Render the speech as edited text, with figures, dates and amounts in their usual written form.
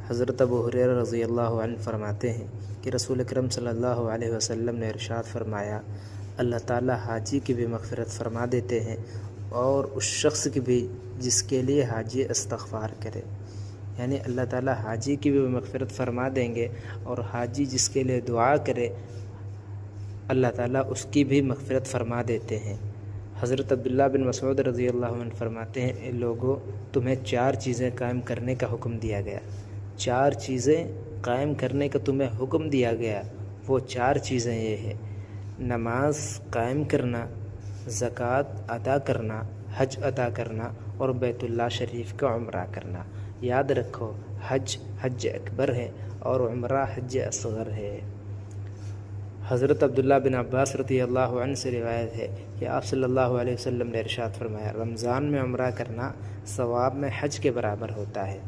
حضرت ابو ہریرہ رضی اللہ عنہ فرماتے ہیں کہ رسول اکرم صلی اللہ علیہ وسلم نے ارشاد فرمایا، اللہ تعالیٰ حاجی کی بھی مغفرت فرما دیتے ہیں اور اس شخص کی بھی جس کے لیے حاجی استغفار کرے، یعنی اللہ تعالیٰ حاجی کی بھی مغفرت فرما دیں گے اور حاجی جس کے لیے دعا کرے اللہ تعالیٰ اس کی بھی مغفرت فرما دیتے ہیں۔ حضرت عبداللہ بن مسعود رضی اللہ عنہ فرماتے ہیں، اے لوگوں، تمہیں 4 چیزیں قائم کرنے کا حکم دیا گیا، 4 چیزیں قائم کرنے کا تمہیں حکم دیا گیا، وہ 4 چیزیں یہ ہیں: نماز قائم کرنا، زکوٰۃ ادا کرنا، حج ادا کرنا اور بیت اللہ شریف کا عمرہ کرنا۔ یاد رکھو، حج اکبر ہے اور عمرہ حج اصغر ہے۔ حضرت عبداللہ بن عباس رضی اللہ عنہ سے روایت ہے کہ آپ صلی اللہ علیہ وسلم نے ارشاد فرمایا، رمضان میں عمرہ کرنا ثواب میں حج کے برابر ہوتا ہے۔